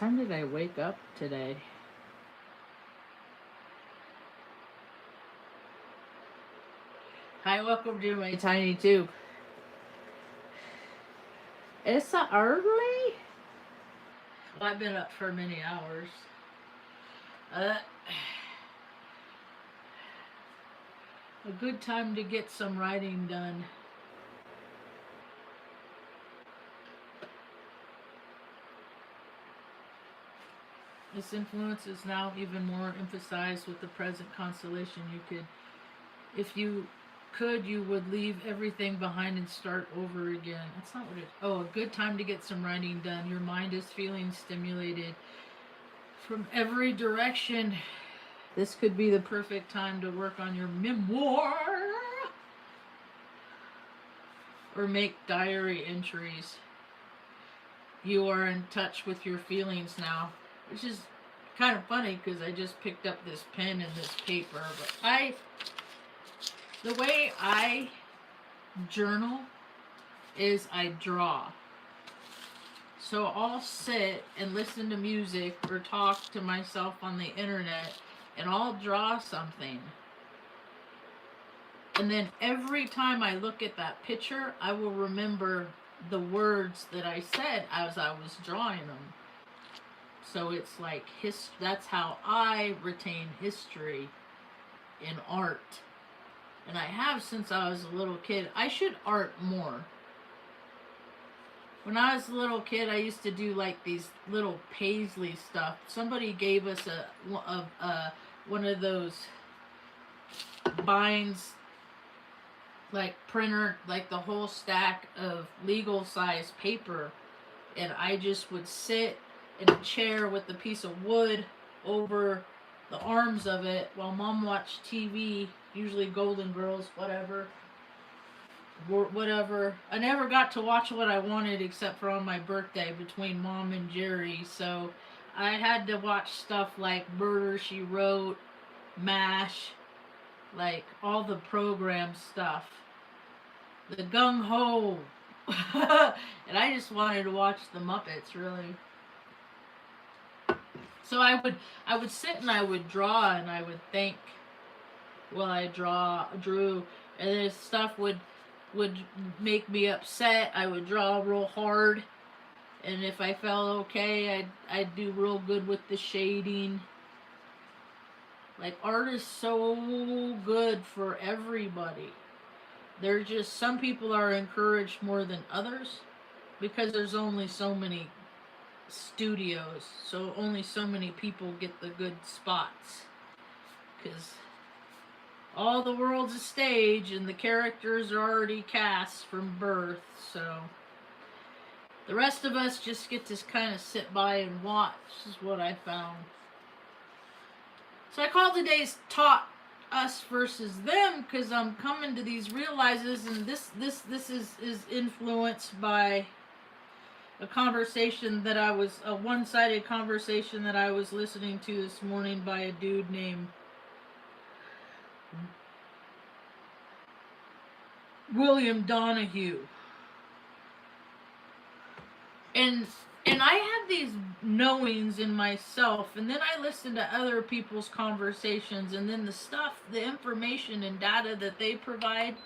time did I wake up today? Hi, welcome to my tiny tube. It's early? Well, I've been up for many hours. A good time to get some writing done. This influence is now even more emphasized with the present constellation. You could, if you could, you would leave everything behind and start over again. That's not what it is. Oh, a good time to get some writing done. Your mind is feeling stimulated from every direction. This could be the perfect time to work on your memoir or make diary entries. You are in touch with your feelings now, which is kind of funny because I just picked up this pen and this paper. But the way I journal is I draw. So I'll sit and listen to music or talk to myself on the internet and I'll draw something. And then every time I look at that picture, I will remember the words that I said as I was drawing them. So it's like that's how I retain history in art. And I have since I was a little kid. I should art more. When I was a little kid, I used to do like these little paisley stuff. Somebody gave us one of those binds, like printer, like the whole stack of legal size paper. And I just would sit in a chair with a piece of wood over the arms of it while Mom watched TV, usually Golden Girls, whatever. I never got to watch what I wanted except for on my birthday between Mom and Jerry, so I had to watch stuff like Murder, She Wrote, MASH, like all the program stuff. The Gung Ho. And I just wanted to watch the Muppets, really. So I would sit and I would draw and I would think while I drew, and this stuff would make me upset. I would draw real hard, and if I felt okay, I'd do real good with the shading. Like, art is so good for everybody. There's just some people are encouraged more than others because there's only so many studios, so only so many people get the good spots, because all the world's a stage and the characters are already cast from birth, so the rest of us just get to kind of sit by and watch, is what I found. So I call today's talk Us versus Them, because I'm coming to these realizes, and this is influenced by a conversation that a one-sided conversation that I was listening to this morning by a dude named William Donahue. And I have these knowings in myself, and then I listen to other people's conversations, and then the information and data that they provide,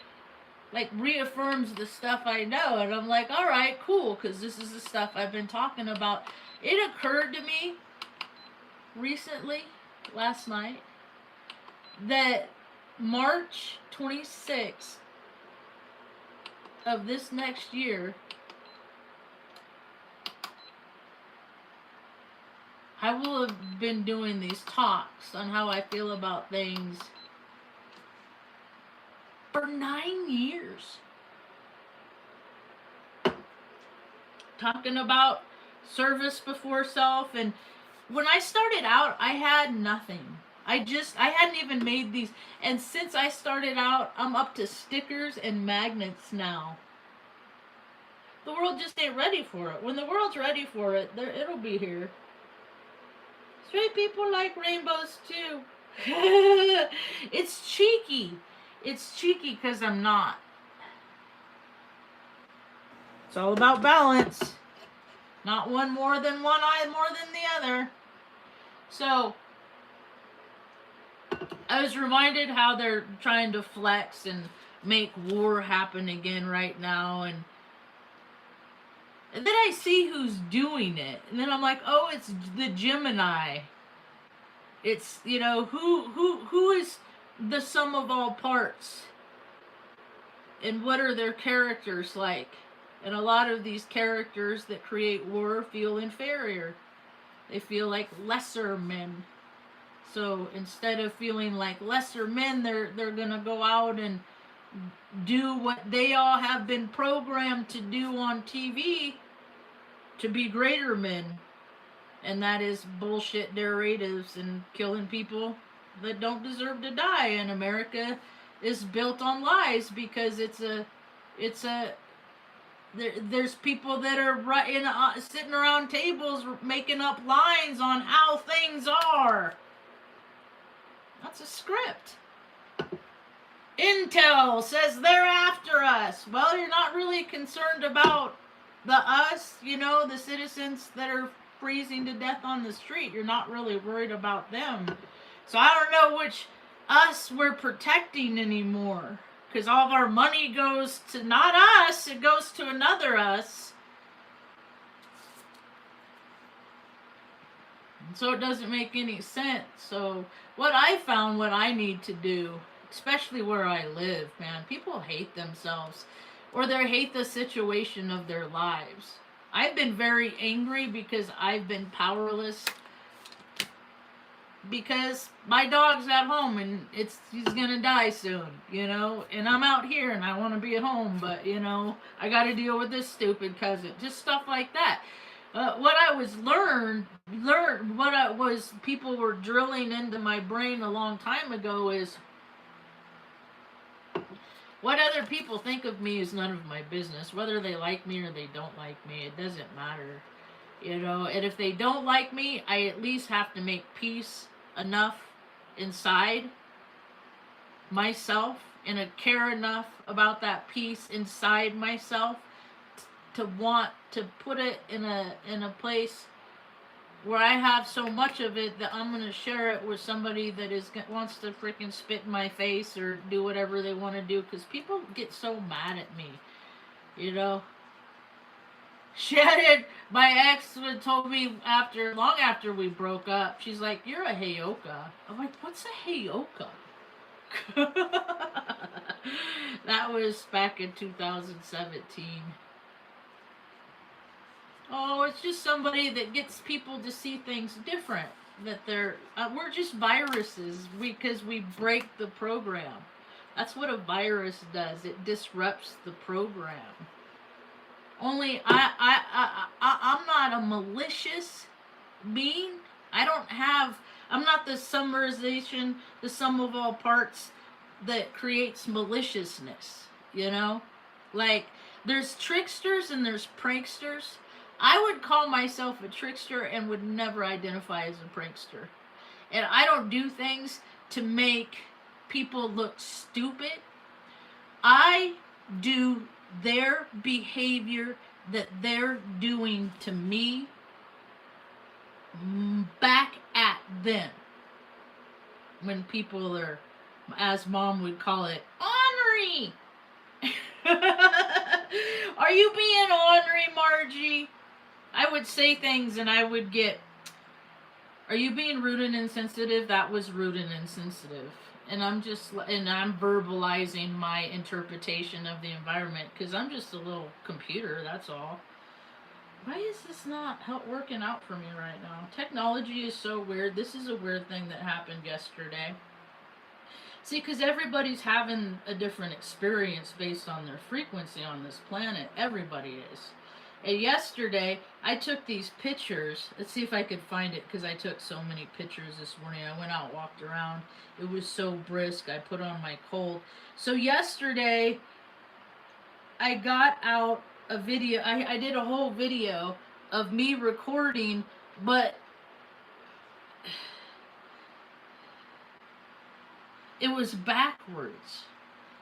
like, reaffirms the stuff I know, and I'm like, all right, cool, because this is the stuff I've been talking about. It occurred to me recently, last night, that March 26th of this next year, I will have been doing these talks on how I feel about things for 9 years. Talking about service before self, and when I started out, I had nothing. I hadn't even made these, and since I started out, I'm up to stickers and magnets now. The world just ain't ready for it. When the world's ready for it, it'll be here. Straight people like rainbows too. It's cheeky. It's cheeky because I'm not. It's all about balance. Not one more than one eye more than the other. So I was reminded how they're trying to flex and make war happen again right now, and then I see who's doing it, and then I'm like, oh, it's the Gemini. It's, you know, who is the sum of all parts, and what are their characters like? And a lot of these characters that create war feel inferior. They feel like lesser men. So instead of feeling like lesser men, they're gonna go out and do what they all have been programmed to do on TV, to be greater men. And that is bullshit narratives and killing people that don't deserve to die. And America is built on lies because there's people that are sitting around tables making up lines on how things are. That's a script. Intel says they're after us. Well, you're not really concerned about the us, you know, the citizens that are freezing to death on the street. You're not really worried about them. So I don't know which us we're protecting anymore. Because all of our money goes to not us, it goes to another us. So it doesn't make any sense. So what I found, what I need to do, especially where I live, man, people hate themselves, or they hate the situation of their lives. I've been very angry because I've been powerless, because my dog's at home and he's gonna die soon, you know, and I'm out here and I want to be at home, but you know, I got to deal with this stupid cousin, just stuff like that. What I was people were drilling into my brain a long time ago is, what other people think of me is none of my business. Whether they like me or they don't like me, it doesn't matter. You know, and if they don't like me, I at least have to make peace enough inside myself and I care enough about that peace inside myself to want to put it in a place where I have so much of it that I'm going to share it with somebody that wants to freaking spit in my face or do whatever they want to do, because people get so mad at me, you know. Shannon, my ex, told me long after we broke up, she's like, "You're a Heyoka." I'm like, "What's a Heyoka?" That was back in 2017. Oh, it's just somebody that gets people to see things different. That we're just viruses because we break the program. That's what a virus does. It disrupts the program. Only I'm not a malicious being. I'm not the summarization, the sum of all parts that creates maliciousness, you know? Like, there's tricksters and there's pranksters. I would call myself a trickster and would never identify as a prankster. And I don't do things to make people look stupid. I do their behavior that they're doing to me back at them. When people are, as Mom would call it, ornery. Are you being ornery, Margie? I would say things and I would get, "Are you being rude and insensitive?" That was rude and insensitive. And I'm verbalizing my interpretation of the environment because I'm just a little computer, that's all. Why is this not working out for me right now? Technology is so weird. This is a weird thing that happened yesterday. See, because everybody's having a different experience based on their frequency on this planet. Everybody is. And yesterday, I took these pictures. Let's see if I could find it, because I took so many pictures this morning. I went out, walked around. It was so brisk. I put on my coat. So yesterday, I got out a video. I did a whole video of me recording, but it was backwards.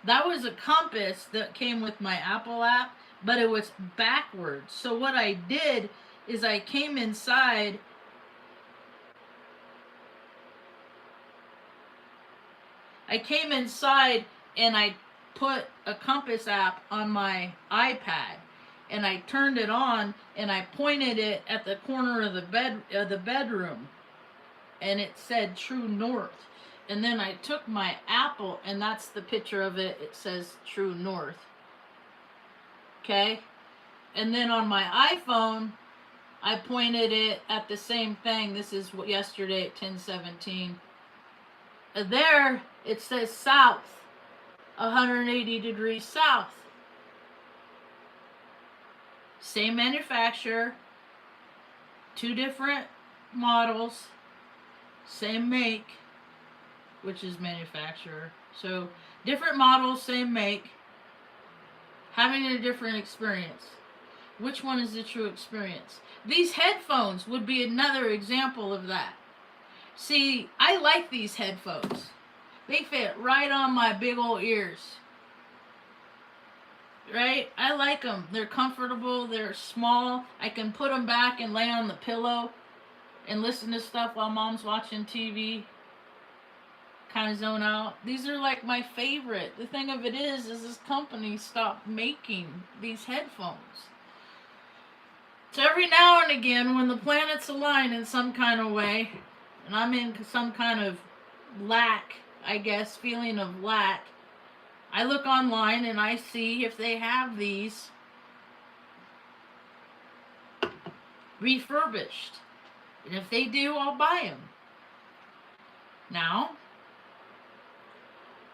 That was a compass that came with my Apple app, but it was backwards. So what I did is I came inside and I put a compass app on my iPad, and I turned it on and I pointed it at the corner of the bedroom, and it said true north. And then I took my Apple, and that's the picture of it. It says true north. Okay? And then on my iPhone, I pointed it at the same thing. This is yesterday at 10:17. There, it says south, 180 degrees south. Same manufacturer, 2 different models, same make, which is manufacturer. So, different models, same make, having a different experience. Which one is the true experience? These headphones would be another example of that. See, I like these headphones. They fit right on my big old ears. Right? I like them. They're comfortable. They're small. I can put them back and lay on the pillow and listen to stuff while mom's watching TV. Kind of zone out. These are like my favorite. The thing of it is this company stopped making these headphones. So every now and again, when the planets align in some kind of way, and I'm in some kind of lack, I guess, feeling of lack, I look online and I see if they have these refurbished. And if they do, I'll buy them. Now,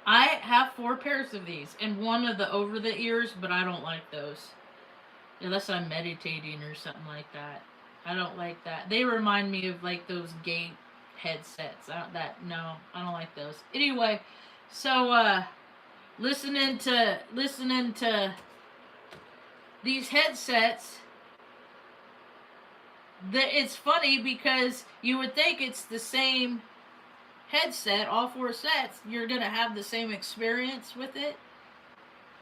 I have 4 pairs of these, and one of the over the ears, but I don't like those. Unless I'm meditating or something like that. I don't like that. They remind me of like those gay headsets. I don't like those. Anyway, so listening to these headsets, it's funny because you would think it's the same headset, all 4 sets, you're going to have the same experience with it.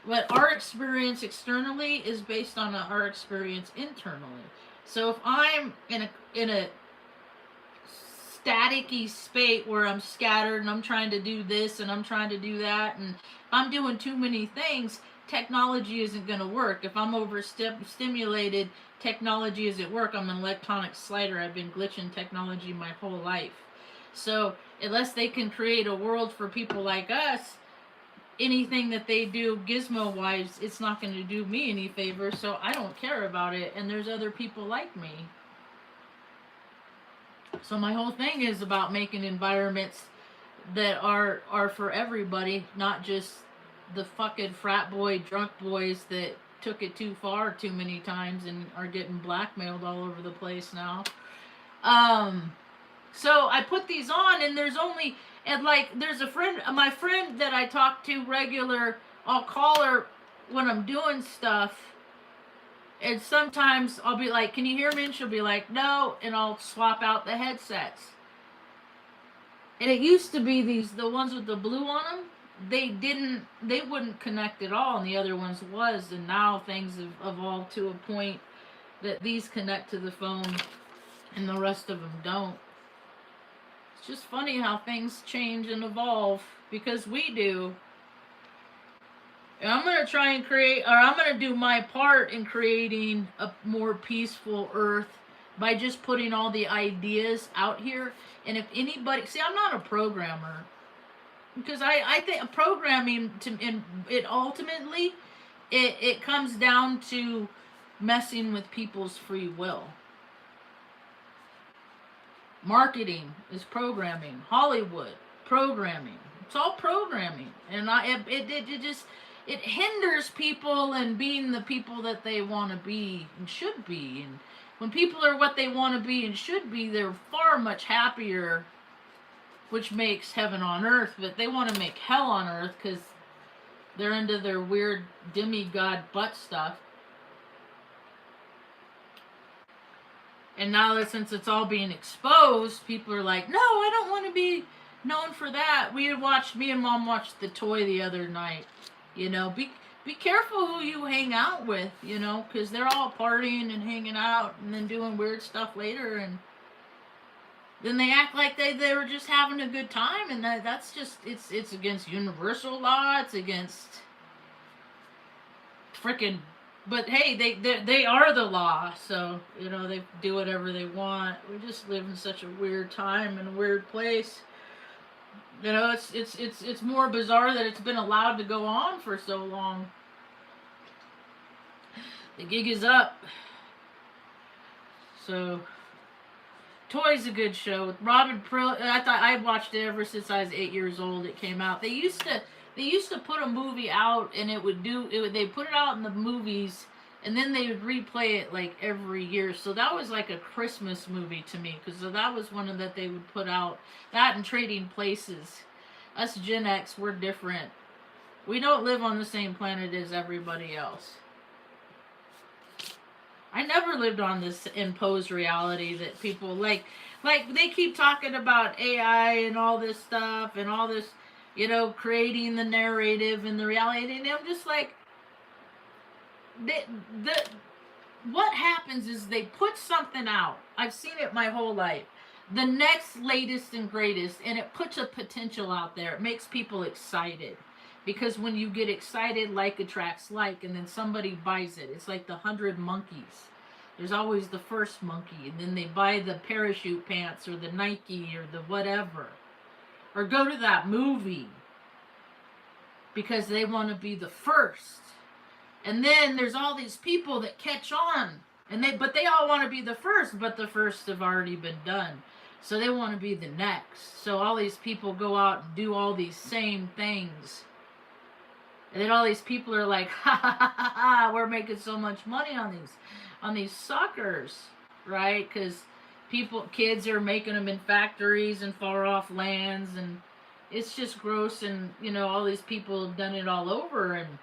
But our experience externally is based on our experience internally. So if I'm in a staticky state where I'm scattered and I'm trying to do this and I'm trying to do that, and I'm doing too many things, technology isn't going to work. If I'm overstimulated, technology isn't work. I'm an electronic slider. I've been glitching technology my whole life. So unless they can create a world for people like us, anything that they do gizmo-wise, it's not going to do me any favor, so I don't care about it, and there's other people like me. So my whole thing is about making environments that are for everybody, not just the fucking frat boy, drunk boys that took it too far too many times and are getting blackmailed all over the place now. So I put these on, and there's a friend, my friend that I talk to regular, I'll call her when I'm doing stuff, and sometimes I'll be like, can you hear me? And she'll be like, no, and I'll swap out the headsets. And it used to be the ones with the blue on them, they wouldn't connect at all, and the other ones was, and now things have evolved to a point that these connect to the phone and the rest of them don't. It's just funny how things change and evolve, because we do. And I'm going to try and I'm going to do my part in creating a more peaceful earth by just putting all the ideas out here. And if anybody, I'm not a programmer, because I think programming, ultimately, it comes down to messing with people's free will. Marketing is programming. Hollywood, programming. It's all programming. And it hinders people in being the people that they want to be and should be. And when people are what they want to be and should be, they're far much happier, which makes heaven on earth. But they want to make hell on earth because they're into their weird demigod butt stuff. And now that since it's all being exposed, people are like, no, I don't want to be known for that. Me and Mom watched The Toy the other night. You know, be careful who you hang out with, you know, because they're all partying and hanging out and then doing weird stuff later, and then they act like they were just having a good time, and that's just it's against universal law. It's against freaking. But hey, they are the law, so you know they do whatever they want. We just live in such a weird time and a weird place. You know, it's more bizarre that it's been allowed to go on for so long. The gig is up. So, Toy's a good show. Robin Prill. I watched it ever since I was 8 years old. It came out. They used to put a movie out, and they put it out in the movies, and then they would replay it like every year. So that was like a Christmas movie to me, because that was one of that they would put out. That and Trading Places. Us Gen X, we're different. We don't live on the same planet as everybody else. I never lived on this imposed reality that people like they keep talking about AI and all this stuff and all this, you know, creating the narrative and the reality, and I'm just like, what happens is they put something out. I've seen it my whole life. The next latest and greatest, and it puts a potential out there. It makes people excited. Because when you get excited, like attracts like, and then somebody buys it. It's like the 100 monkeys. There's always the first monkey, and then they buy the parachute pants or the Nike or the whatever. Or go to that movie because they want to be the first. And then there's all these people that catch on, but they all want to be the first, but the first have already been done. So they want to be the next. So all these people go out and do all these same things. And then all these people are like, ha ha ha ha, ha, we're making so much money on these suckers, right? Because kids are making them in factories and far off lands, and it's just gross. And you know, all these people have done it all over. And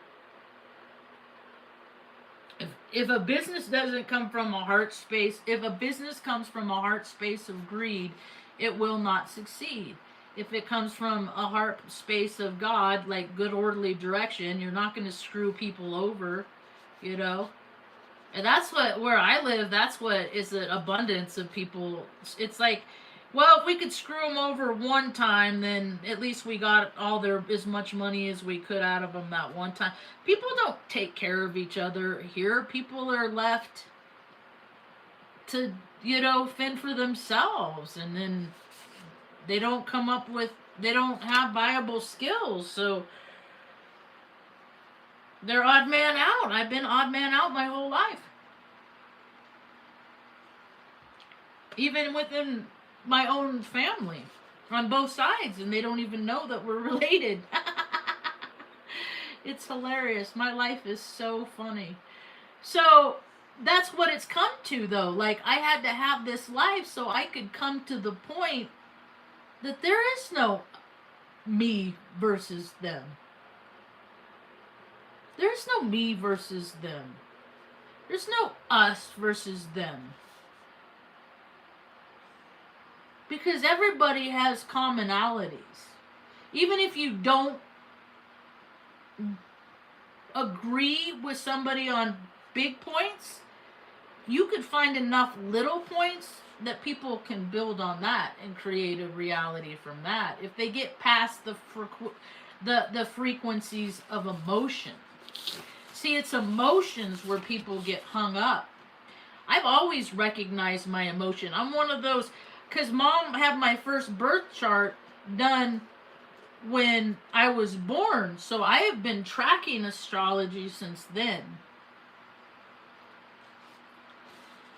if a business doesn't come from a heart space, if a business comes from a heart space of greed, it will not succeed. If it comes from a heart space of God, like good orderly direction, you're not going to screw people over, you know. And that's where I live, that's what is an abundance of people. It's like, well, if we could screw them over one time, then at least we got as much money as we could out of them that one time. People don't take care of each other here. People are left to, you know, fend for themselves, and then they don't have viable skills, so they're odd man out. I've been odd man out my whole life. Even within my own family, on both sides, and they don't even know that we're related. It's hilarious. My life is so funny. So that's what it's come to, though. Like, I had to have this life so I could come to the point that there is no me versus them. There's no me versus them. There's no us versus them. Because everybody has commonalities. Even if you don't agree with somebody on big points, you could find enough little points that people can build on that and create a reality from that. If they get past the frequencies of emotion. See, it's emotions where people get hung up. I've always recognized my emotion. I'm one of those, because Mom had my first birth chart done when I was born. So I have been tracking astrology since then.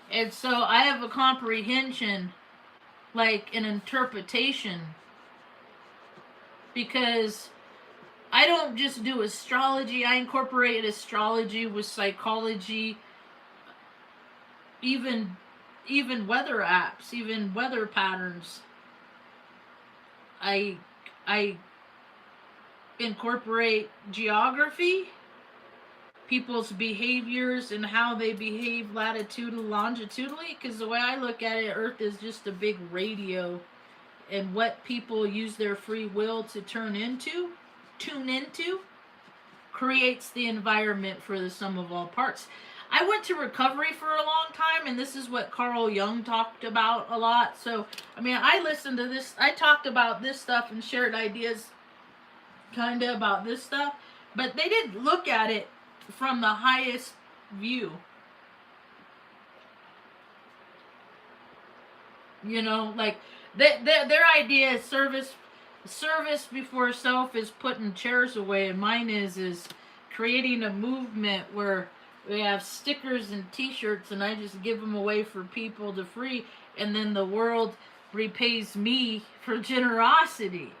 And so I have a comprehension, like an interpretation, because I don't just do astrology. I incorporate astrology with psychology, even weather apps, even weather patterns. I incorporate geography, people's behaviors and how they behave latitudinally, longitudinally, because the way I look at it, Earth is just a big radio, and what people use their free will to tune into, creates the environment for the sum of all parts. I went to recovery for a long time, and this is what Carl Jung talked about a lot. So, I mean, I listened to this, I talked about this stuff and shared ideas kind of about this stuff, but they didn't look at it from the highest view. You know, like their idea is service before self is putting chairs away, and mine is creating a movement where we have stickers and t-shirts and I just give them away for people to free, and then the world repays me for generosity,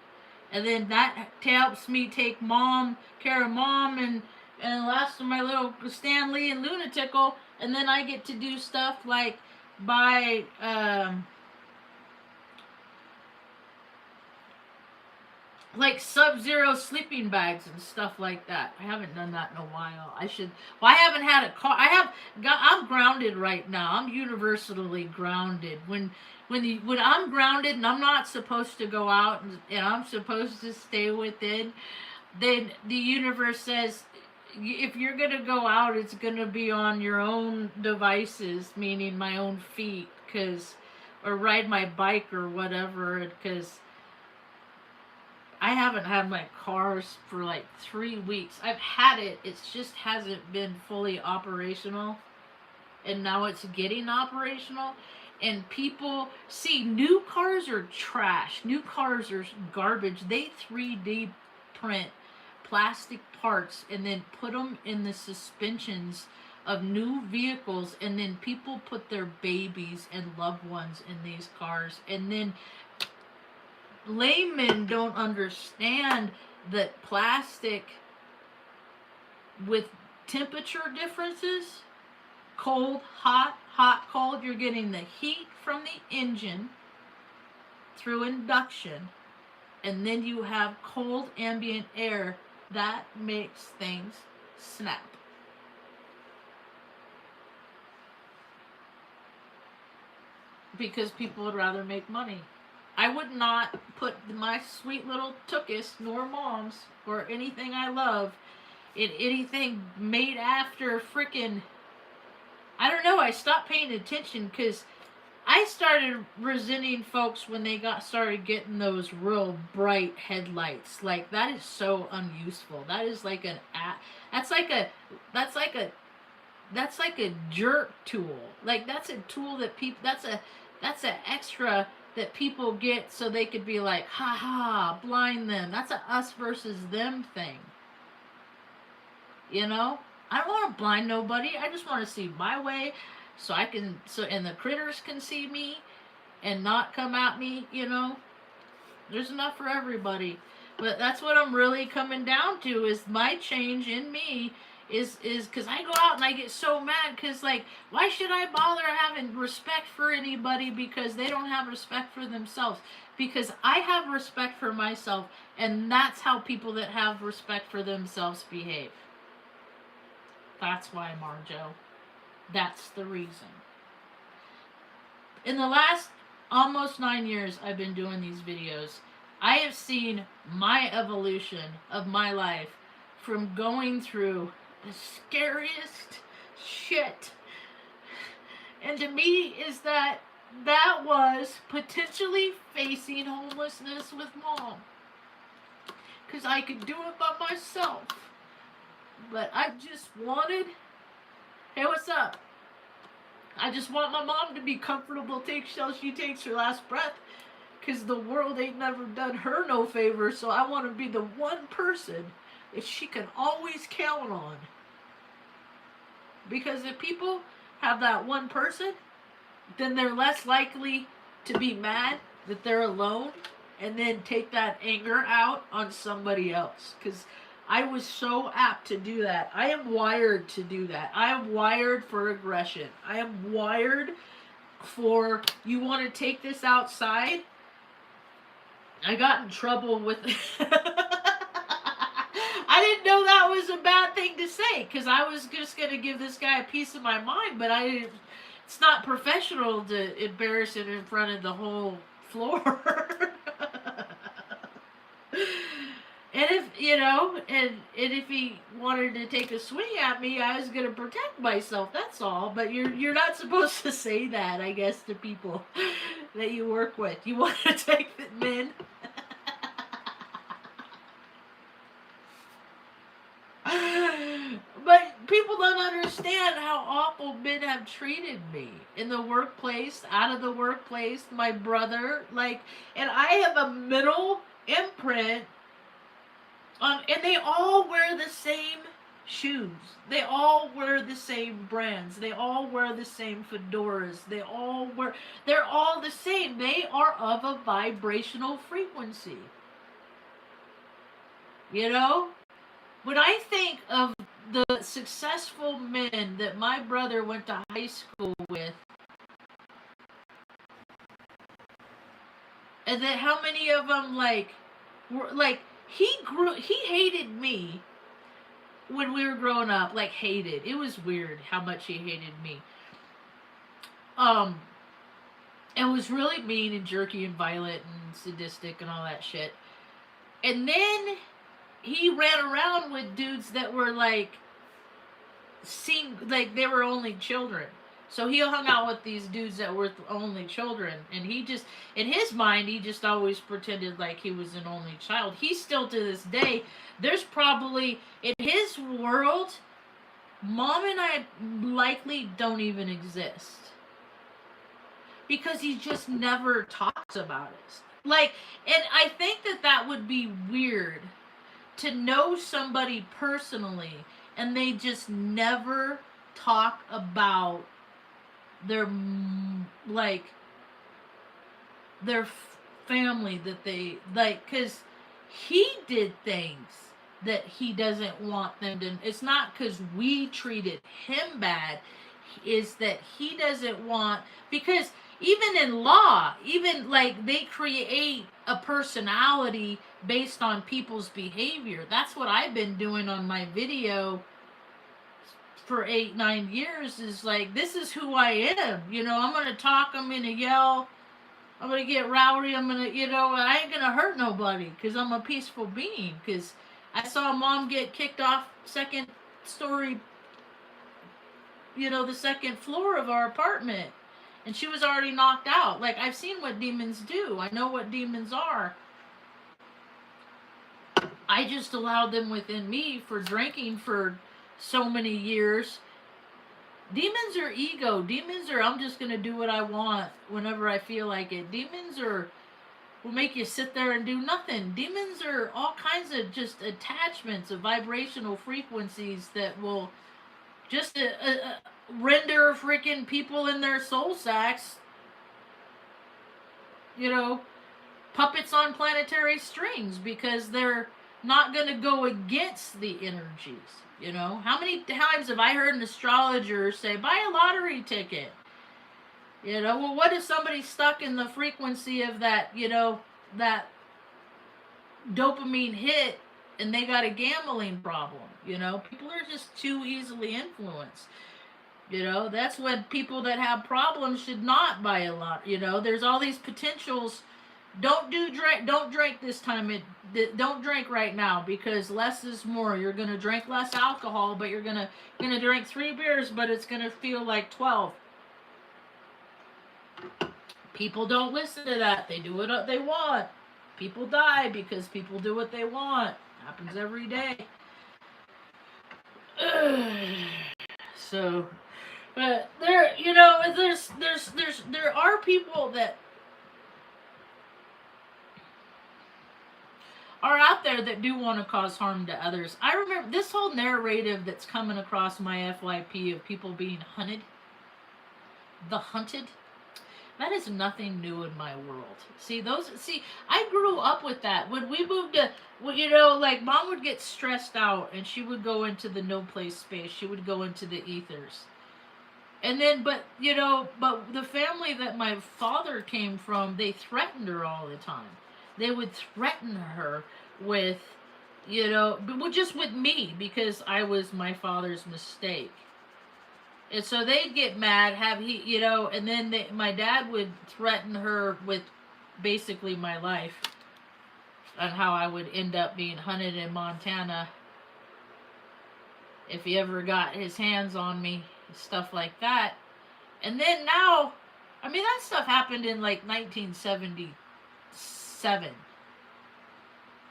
and then that helps me take care of mom and the last of my little Stanley and Lunatical, and then I get to do stuff like buy like Sub-Zero sleeping bags and stuff like that. I haven't done that in a while. I should. Well, I haven't had a car. I'm grounded right now. I'm universally grounded. When I'm grounded and I'm not supposed to go out and I'm supposed to stay within, then the universe says, if you're gonna go out, it's gonna be on your own devices, meaning my own feet, or ride my bike or whatever, because I haven't had my cars for like 3 weeks. I've had it. It just hasn't been fully operational. And now it's getting operational. And people see new cars are trash. New cars are garbage. They 3D print plastic parts and then put them in the suspensions of new vehicles, and then people put their babies and loved ones in these cars, and then laymen don't understand that plastic with temperature differences, cold, hot, hot, cold, you're getting the heat from the engine through induction, and then you have cold ambient air that makes things snap. Because people would rather make money. I would not put my sweet little tookus, nor mom's, or anything I love, in anything made after frickin', I don't know, I stopped paying attention because I started resenting folks when they started getting those real bright headlights. Like, that is so unuseful. That is like that's like a jerk tool. Like, that's a tool that people, that's an extra that people get so they could be like, ha ha, blind them. That's a us versus them thing. You know? I don't want to blind nobody. I just want to see my way and the critters can see me and not come at me, you know? There's enough for everybody. But that's what I'm really coming down to, is my change in me is because I go out and I get so mad because, like, why should I bother having respect for anybody because they don't have respect for themselves? Because I have respect for myself, and that's how people that have respect for themselves behave. That's why, Marjo. That's the reason. In the last almost 9 years I've been doing these videos, I have seen my evolution of my life from going through the scariest shit. And to me is that was potentially facing homelessness with mom. Because I could do it by myself. But I just wanted, hey, what's up? I just want my mom to be comfortable till she takes her last breath. Because the world ain't never done her no favor. So I want to be the one person that she can always count on. Because if people have that one person, then they're less likely to be mad that they're alone and then take that anger out on somebody else. Because I was so apt to do that. I am wired to do that. I am wired for aggression. I am wired for, you want to take this outside? I got in trouble with I didn't know that was a bad thing to say, because I was just going to give this guy a piece of my mind, but it's not professional to embarrass it in front of the whole floor. And if, you know, and if he wanted to take a swing at me, I was gonna protect myself. That's all. But you're not supposed to say that, I guess, to people that you work with. You want to take the men. But people don't understand how awful men have treated me in the workplace, out of the workplace, my brother, like, and I have a middle imprint on, and they all wear the same shoes. They all wear the same brands. They all wear the same fedoras. They're all the same. They are of a vibrational frequency. You know? When I think of the successful men that my brother went to high school with, and then how many of them were like, he hated me when we were growing up, like hated. It was weird how much he hated me. And was really mean and jerky and violent and sadistic and all that shit. And then he ran around with dudes that were like they were only children. So he hung out with these dudes that were only children, and he just, in his mind, he just always pretended like he was an only child. He still, to this day, there's probably, in his world, Mom and I likely don't even exist. Because he just never talks about it. Like, and I think that would be weird, to know somebody personally, and they just never talk about their family that they like, because he did things that he doesn't want them to. It's not because we treated him bad, is that he doesn't want, because even in law, even like they create a personality based on people's behavior. That's what I've been doing on my video for 8-9 years, is like, this is who I am. You know, I'm gonna talk, I'm gonna yell, I'm gonna get rowdy, I'm gonna, you know, I ain't gonna hurt nobody because I'm a peaceful being. Because I saw Mom get kicked off second story, you know, the second floor of our apartment, and she was already knocked out. Like, I've seen what demons do. I know what demons are. I just allowed them within me for drinking for so many years. Demons are ego. Demons are, I'm just going to do what I want whenever I feel like it. Demons will make you sit there and do nothing. Demons are all kinds of just attachments of vibrational frequencies that will just render freaking people in their soul sacks, you know, puppets on planetary strings, because they're not going to go against the energies. You know, how many times have I heard an astrologer say, buy a lottery ticket? You know, well, what if somebody's stuck in the frequency of that, you know, that dopamine hit, and they got a gambling problem? You know, people are just too easily influenced. You know, that's when people that have problems should not buy a lot. You know, there's all these potentials. Don't drink this time. Don't drink right now, because less is more. You're gonna drink less alcohol, but you're gonna drink 3 beers, but it's gonna feel like 12. People don't listen to that. They do what they want. People die because people do what they want. Happens every day. So, but there, you know, there are people that are out there that do want to cause harm to others. I remember this whole narrative that's coming across my FYP of people being hunted. The hunted. That is nothing new in my world. See, I grew up with that. When we moved to, you know, like, Mom would get stressed out and she would go into the no place space. She would go into the ethers. And then, but the family that my father came from, they threatened her all the time. They would threaten her with, you know, just with me, because I was my father's mistake. And so they'd get mad, you know, and then my dad would threaten her with basically my life. on how I would end up being hunted in Montana if he ever got his hands on me, stuff like that. And then now, I mean, that stuff happened in like 1977,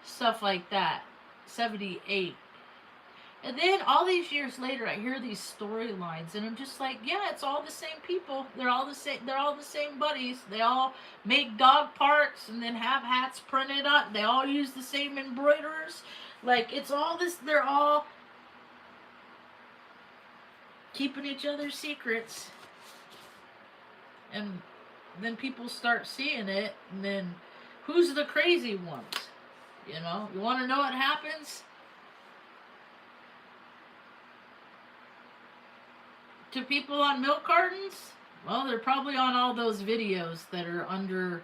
stuff like that, 78. And then all these years later, I hear these storylines, and I'm just like, yeah, it's all the same people. They're all the same. They're all the same buddies. They all make dog parks and then have hats printed up. They all use the same embroiderers. Like, it's all this. They're all keeping each other's secrets, and then people start seeing it, and then who's the crazy ones? You know, you want to know what happens to people on milk cartons? Well, they're probably on all those videos that are under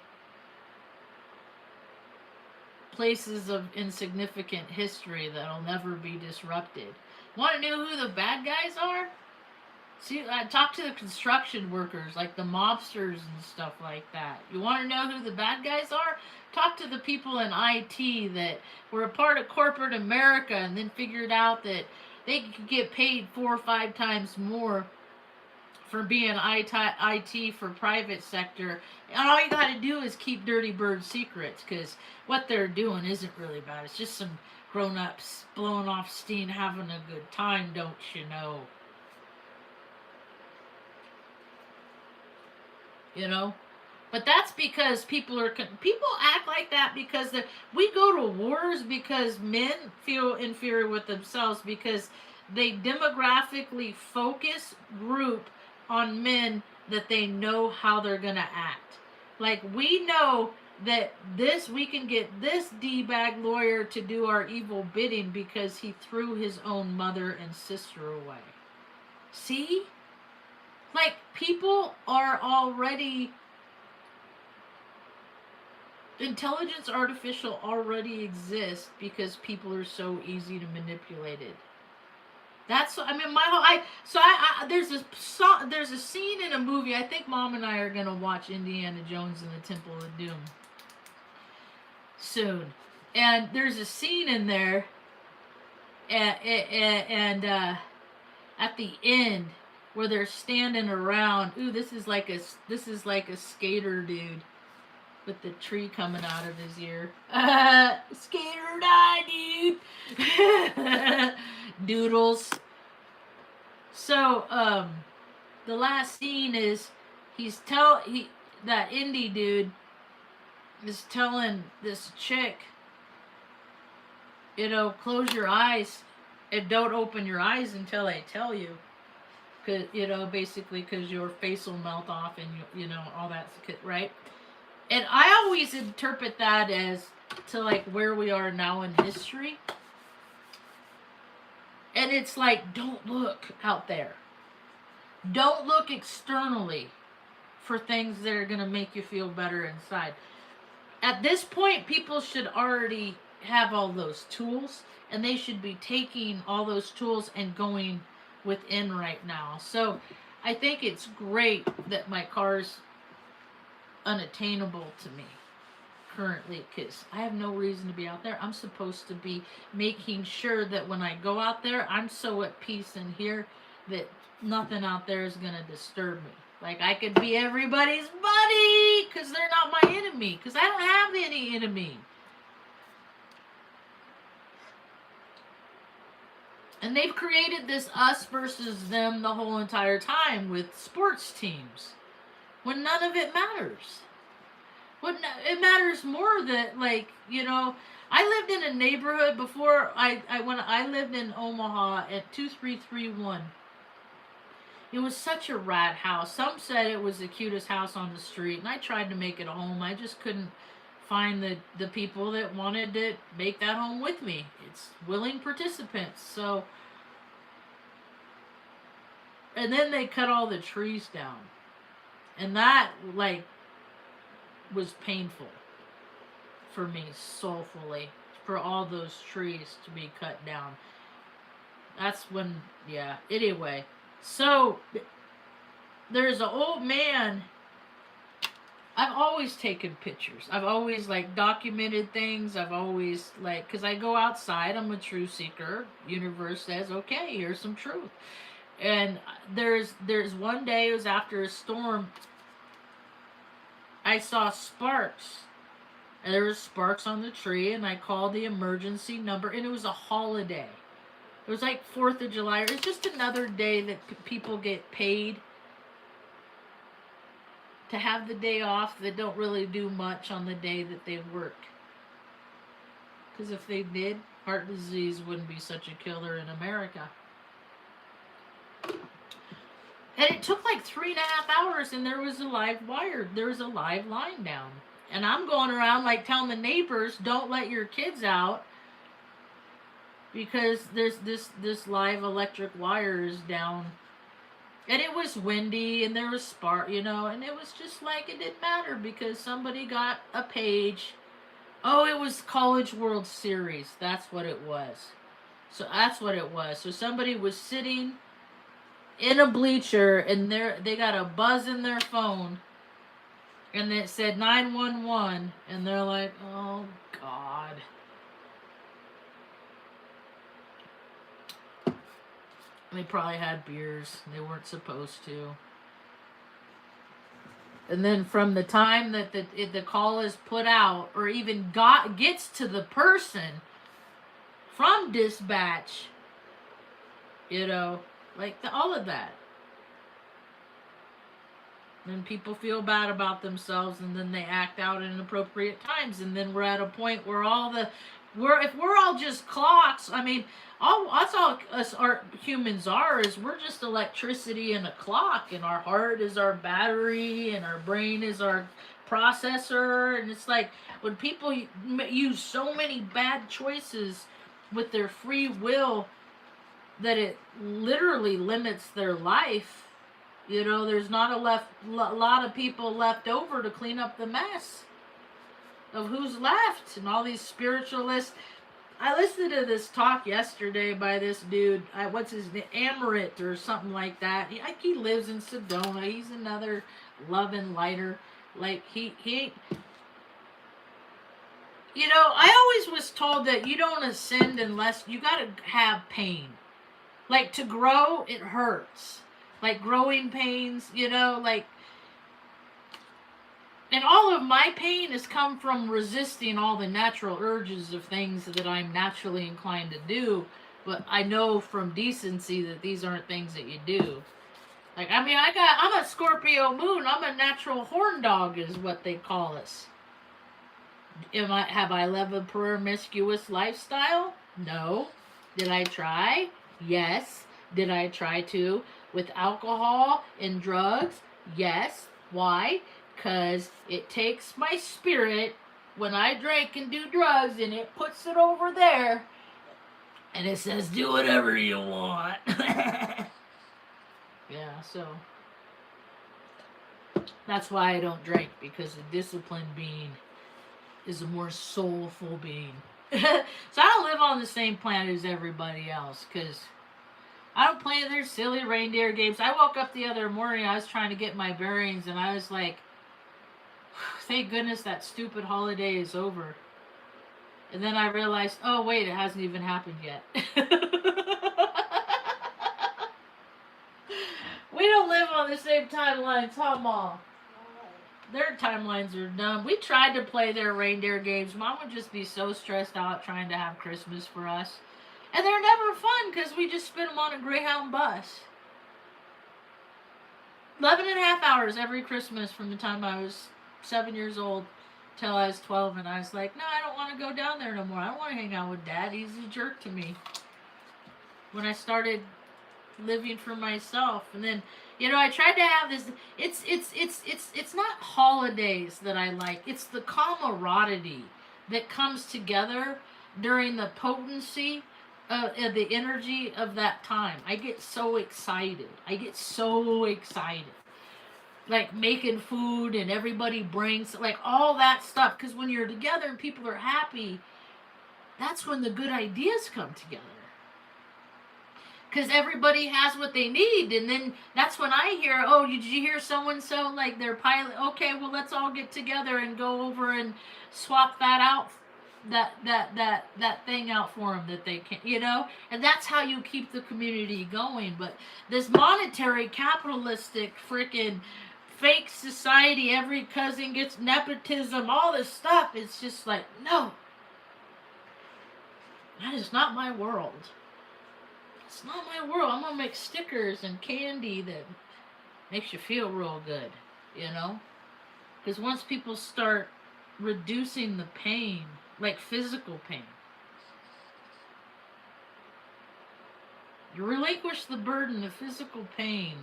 places of insignificant history that'll never be disrupted. Want to know who the bad guys are? See, I talk to the construction workers, like the mobsters and stuff like that. You want to know who the bad guys are? Talk to the people in IT that were a part of corporate America and then figured out that they could get paid 4 or 5 times more for being IT for private sector. And all you got to do is keep dirty bird secrets, because what they're doing isn't really bad. It's just some grown-ups blowing off steam, having a good time, don't you know? You know, but that's because people act like that because we go to wars because men feel inferior with themselves, because they demographically focus group on men that they know how they're gonna act. Like, we know that we can get this D-bag lawyer to do our evil bidding because he threw his own mother and sister away. See? Like, people are already, intelligence artificial already exists because people are so easy to manipulate it. That's, I mean, there's a scene in a movie. I think Mom and I are gonna watch Indiana Jones and the Temple of Doom soon, and there's a scene in there, and at the end, where they're standing around. Ooh, this is like a skater dude with the tree coming out of his ear. Skater die, dude. Doodles. So, the last scene is that indie dude is telling this chick, you know, close your eyes and don't open your eyes until I tell you. Cause, you know, basically because your face will melt off and you know, all that, right? And I always interpret that as to like where we are now in history. And it's like, don't look out there. Don't look externally for things that are going to make you feel better inside. At this point, people should already have all those tools, and they should be taking all those tools and going within right now. So I think it's great that my car's unattainable to me currently, because I have no reason to be out there. I'm supposed to be making sure that when I go out there, I'm so at peace in here that nothing out there is going to disturb me. Like, I could be everybody's buddy because they're not my enemy, because I don't have any enemy. And they've created this us versus them the whole entire time with sports teams, when none of it matters. It matters more that, like, you know, I lived in a neighborhood before when I lived in Omaha at 2331. It was such a rat house. Some said it was the cutest house on the street, and I tried to make it a home. I just couldn't find the people that wanted to make that home with me. It's willing participants. So, and then they cut all the trees down, and that, like, was painful for me, soulfully, for all those trees to be cut down. That's when, yeah, anyway. So there's an old man I've always taken pictures. I've always like documented things. I've always like, because I go outside, I'm a truth seeker. Universe says, okay, here's some truth. And there's one day, it was after a storm, I saw sparks. And there was sparks on the tree, and I called the emergency number, and it was a holiday. It was like 4th of July. It was just another day that people get paid to have the day off that don't really do much on the day that they work. Because if they did, heart disease wouldn't be such a killer in America. And it took like 3.5 hours, and there was a live wire. There was a live line down. And I'm going around like telling the neighbors, don't let your kids out, because there's this live electric wire is down. And it was windy, and there was spark, and it was just like, it didn't matter because somebody got a page. Oh, it was College World Series. That's what it was. So that's what it was. So somebody was sitting in a bleacher, and they got a buzz in their phone, and it said 911, and they're like, oh God. They probably had beers. They weren't supposed to. And then from the time that the call is put out, or even gets to the person from dispatch, like all of that. Then people feel bad about themselves, and then they act out at inappropriate times, and then we're at a point where if we're all just clocks, I mean, that's all us humans are, is we're just electricity and a clock, and our heart is our battery, and our brain is our processor. And it's like, when people use so many bad choices with their free will that it literally limits their life, there's not a lot of people left over to clean up the mess of who's left. And all these spiritualists. I listened to this talk yesterday by this dude. What's his name? Amarit or something like that. He lives in Sedona. He's another love and lighter. Like he ain't. I always was told that you don't ascend unless you got to have pain. Like, to grow, it hurts. Like growing pains, like. And all of my pain has come from resisting all the natural urges of things that I'm naturally inclined to do. But I know from decency that these aren't things that you do. Like, I mean, I'm a Scorpio moon. I'm a natural horn dog is what they call us. Have I lived a promiscuous lifestyle? No. Did I try? Yes. Did I try to with alcohol and drugs? Yes. Why? Because it takes my spirit when I drink and do drugs, and it puts it over there, and it says, do whatever you want. Yeah, so that's why I don't drink, because the disciplined being is a more soulful being. So I don't live on the same planet as everybody else, because I don't play their silly reindeer games. I woke up the other morning, I was trying to get my bearings, and I was like, thank goodness that stupid holiday is over. And then I realized, oh wait, it hasn't even happened yet. We don't live on the same timelines, huh, Mom? Their timelines are dumb. We tried to play their reindeer games. Mom would just be so stressed out trying to have Christmas for us. And they're never fun because we just spent them on a Greyhound bus. 11.5 hours every Christmas from the time I was 7 years old till I was 12, and I was like, no, I don't want to go down there no more. I don't want to hang out with Dad. He's a jerk to me. When I started living for myself, and then I tried to have this. It's not holidays that I like. It's the camaraderie that comes together during the potency of the energy of that time. I get so excited. Like making food, and everybody brings like all that stuff, because when you're together and people are happy, that's when the good ideas come together. because everybody has what they need. And then that's when I hear, oh, did you hear so and so, like their pilot? Okay, well, let's all get together and go over and swap that out, that thing out for them that they can, and that's how you keep the community going. But this monetary capitalistic freaking fake society, every cousin gets nepotism, all this stuff, it's just like, no, that is not my world. It's not my world. I'm gonna make stickers and candy that makes you feel real good, because once people start reducing the pain, like physical pain, you relinquish the burden of physical pain,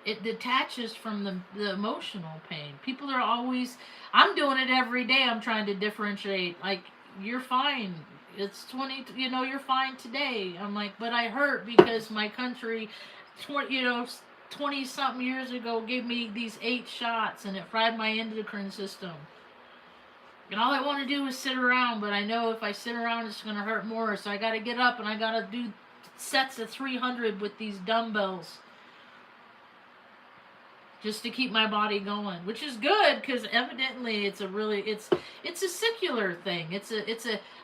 it detaches from the emotional pain. People are always, I'm doing it every day, I'm trying to differentiate, like, you're fine, it's 20, you're fine today. I'm like, but I hurt because my country 20 something years ago gave me these 8 shots and it fried my endocrine system. And all I want to do is sit around, but I know if I sit around, it's going to hurt more. So I got to get up and I got to do sets of 300 with these dumbbells just to keep my body going, which is good because evidently it's a secular thing. It's a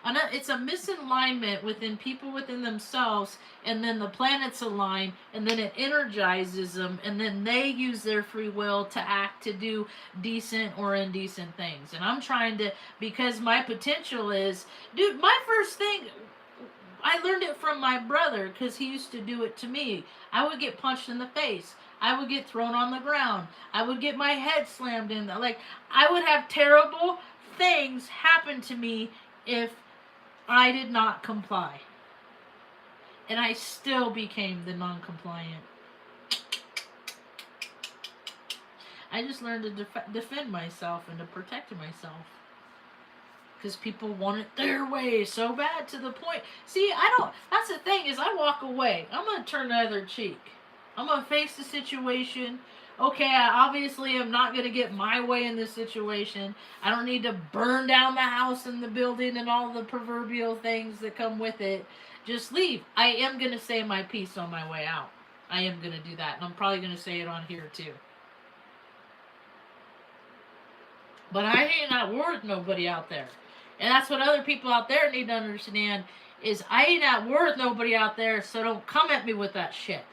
misalignment within people within themselves, and then the planets align, and then it energizes them, and then they use their free will to act to do decent or indecent things. And I'm trying to, because my potential is, dude, my first thing, I learned it from my brother because he used to do it to me. I would get punched in the face. I would get thrown on the ground. I would get my head slammed in. Like, I would have terrible things happen to me if I did not comply. And I still became the non-compliant. I just learned to defend myself and to protect myself. Because people want it their way so bad to the point. See, that's the thing, is I walk away. I'm going to turn the other cheek. I'm going to face the situation. Okay, I obviously am not going to get my way in this situation. I don't need to burn down the house and the building and all the proverbial things that come with it. Just leave. I am going to say my piece on my way out. I am going to do that. And I'm probably going to say it on here too. But I ain't at war with nobody out there. And that's what other people out there need to understand, is I ain't at war with nobody out there, so don't come at me with that shit.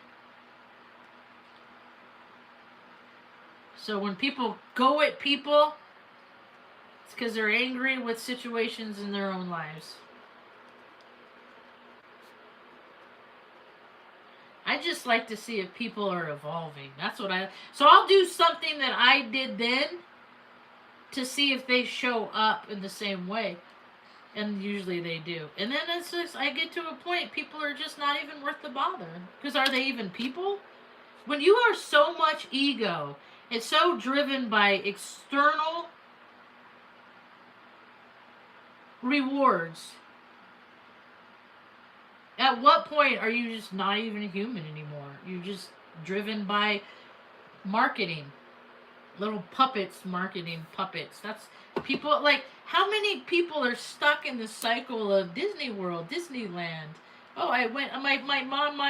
So when people go at people, it's because they're angry with situations in their own lives. I just like to see if people are evolving. So I'll do something that I did then to see if they show up in the same way. And usually they do. And then it's just, I get to a point, people are just not even worth the bother. Because are they even people? When you are so much ego, it's so driven by external rewards. At what point are you just not even a human anymore? You're just driven by marketing. Little puppets, marketing puppets. That's people, like, how many people are stuck in the cycle of Disney World, Disneyland? Oh, I went, my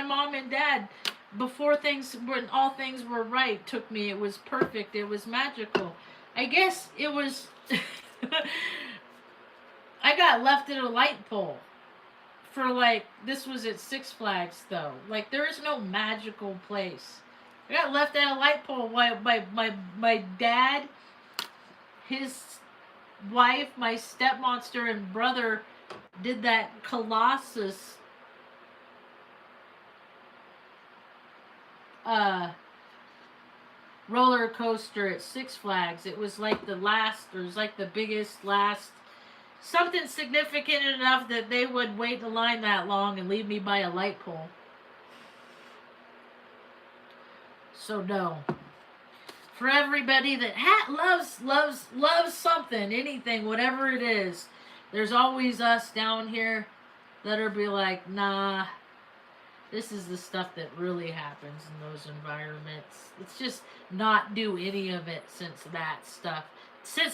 mom and dad, before when all things were right, took me. It was perfect. It was magical. I guess it was, I got left at a light pole for, like, this was at Six Flags, though. Like, there is no magical place. I got left at a light pole while my dad, his wife, my stepmonster, and brother did that Colossus roller coaster at Six Flags. It was like the biggest last, something significant enough that they would wait in line that long and leave me by a light pole. So no. For everybody that loves something, anything, whatever it is, there's always us down here that'll be like, nah, this is the stuff that really happens in those environments. Let's just not do any of it since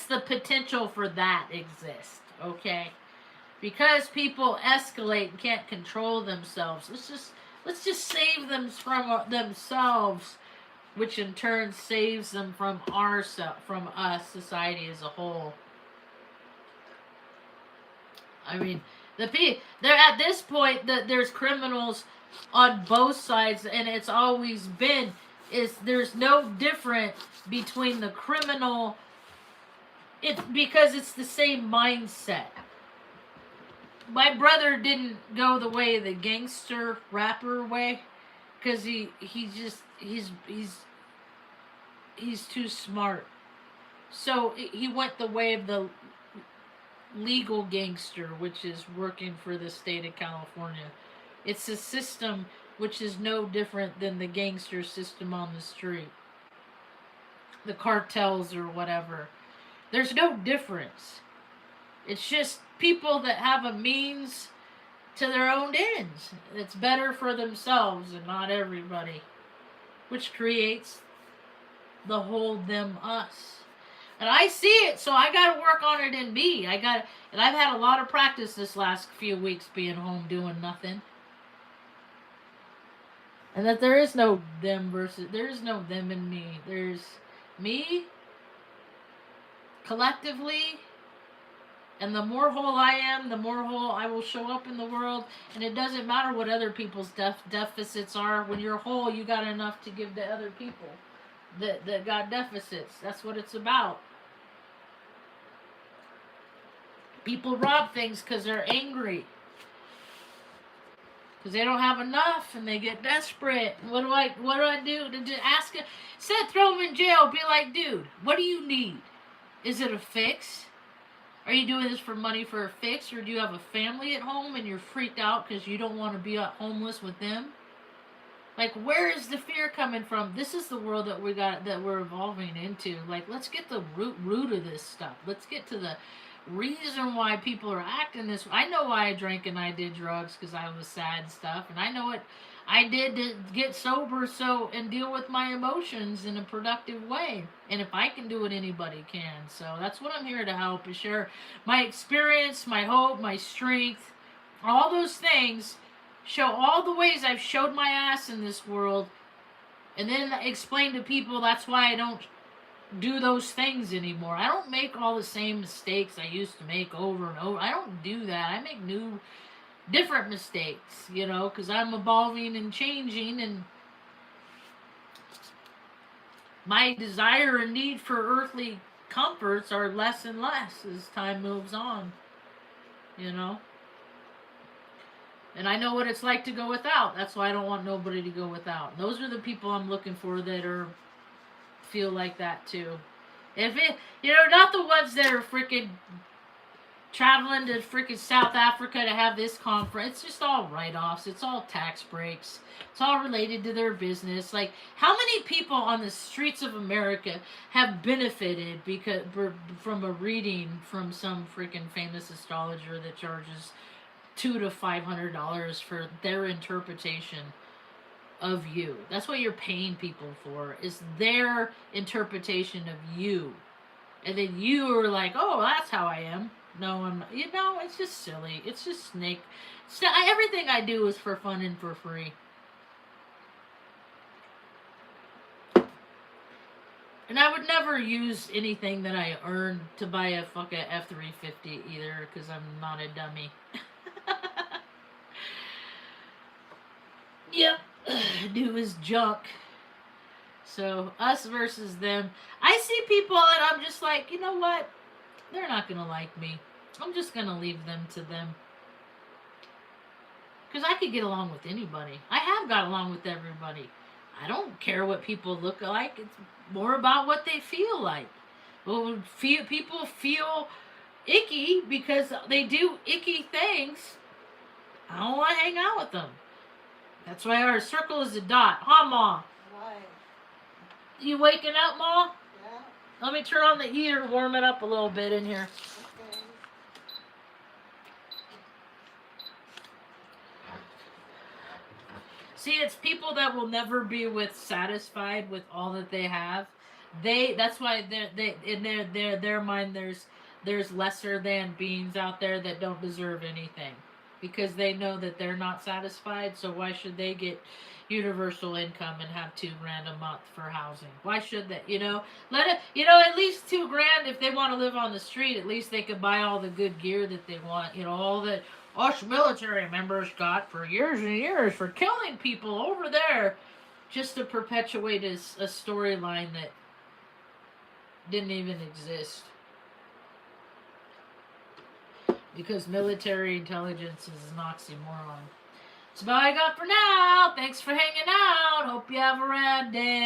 the potential for that exists, okay? Because people escalate and can't control themselves, let's just Let's just save them from themselves, which in turn saves them from from us, society as a whole. I mean, they're at this point that there's criminals on both sides, and it's always been is there's no difference between the criminal. It's because it's the same mindset. My brother didn't go the way of the gangster rapper way, because he's too smart. So he went the way of the legal gangster, which is working for the state of California. It's a system which is no different than the gangster system on the street, the cartels or whatever. There's no difference. It's just people that have a means to their own ends. It's better for themselves and not everybody, which creates the whole them us. And I see it, so I got to work on it in me. And I've had a lot of practice this last few weeks being home doing nothing. And that there is no them and me. There's me collectively, and the more whole I am, the more whole I will show up in the world. And it doesn't matter what other people's deficits are. When you're whole, you got enough to give to other people that got deficits. That's what it's about. People rob things because they're angry, because they don't have enough, and they get desperate. What do I do? To just ask it? Instead of throw them in jail, be like, dude, what do you need? Is it a fix? Are you doing this for money for a fix, or do you have a family at home and you're freaked out because you don't want to be homeless with them? Like, where is the fear coming from? This is the world that we're evolving into. Like, let's get the root of this stuff. Let's get to the reason why people are acting this. I know why I drank and I did drugs, because I was sad and stuff, and I know what I did to get sober and deal with my emotions in a productive way. And if I can do it, anybody can. So that's what I'm here to help, is share my experience, my hope, my strength, all those things. Show all the ways I've showed my ass in this world, and then explain to people that's why I don't do those things anymore. I don't make all the same mistakes I used to make over and over. I don't do that. I make different mistakes, because I'm evolving and changing, and my desire and need for earthly comforts are less and less as time moves on, And I know what it's like to go without. That's why I don't want nobody to go without. Those are the people I'm looking for that feel like that too. If it, not the ones that are freaking traveling to freaking South Africa to have this conference. It's just all write-offs. It's all tax breaks. It's all related to their business. Like, how many people on the streets of America have benefited from a reading from some freaking famous astrologer that charges $200 to $500 for their interpretation of you? That's what you're paying people for, is their interpretation of you. And then you are like, oh, that's how I am. No, I'm not. It's just silly. It's just snake. Everything I do is for fun and for free. And I would never use anything that I earned to buy a fucking F-350 either, because I'm not a dummy. Yep. Do is junk. So, us versus them. I see people and I'm just like, you know what? They're not going to like me. I'm just going to leave them to them. Because I could get along with anybody. I have got along with everybody. I don't care what people look like. It's more about what they feel like. Well, people feel icky because they do icky things. I don't want to hang out with them. That's why our circle is a dot. Huh, Ma? Why? You waking up, Ma? Yeah. Let me turn on the heater, warm it up a little bit in here. Okay. See, it's people that will never be satisfied with all that they have. That's why they in their mind there's lesser than beings out there that don't deserve anything. because they know that they're not satisfied. So why should they get universal income and have $2,000 a month for housing? Why should they? Let it. At least $2,000 if they want to live on the street. At least they could buy all the good gear that they want. All that us military members got for years and years for killing people over there, just to perpetuate a storyline that didn't even exist. Because military intelligence is an oxymoron. That's all I got for now. Thanks for hanging out. Hope you have a rad day.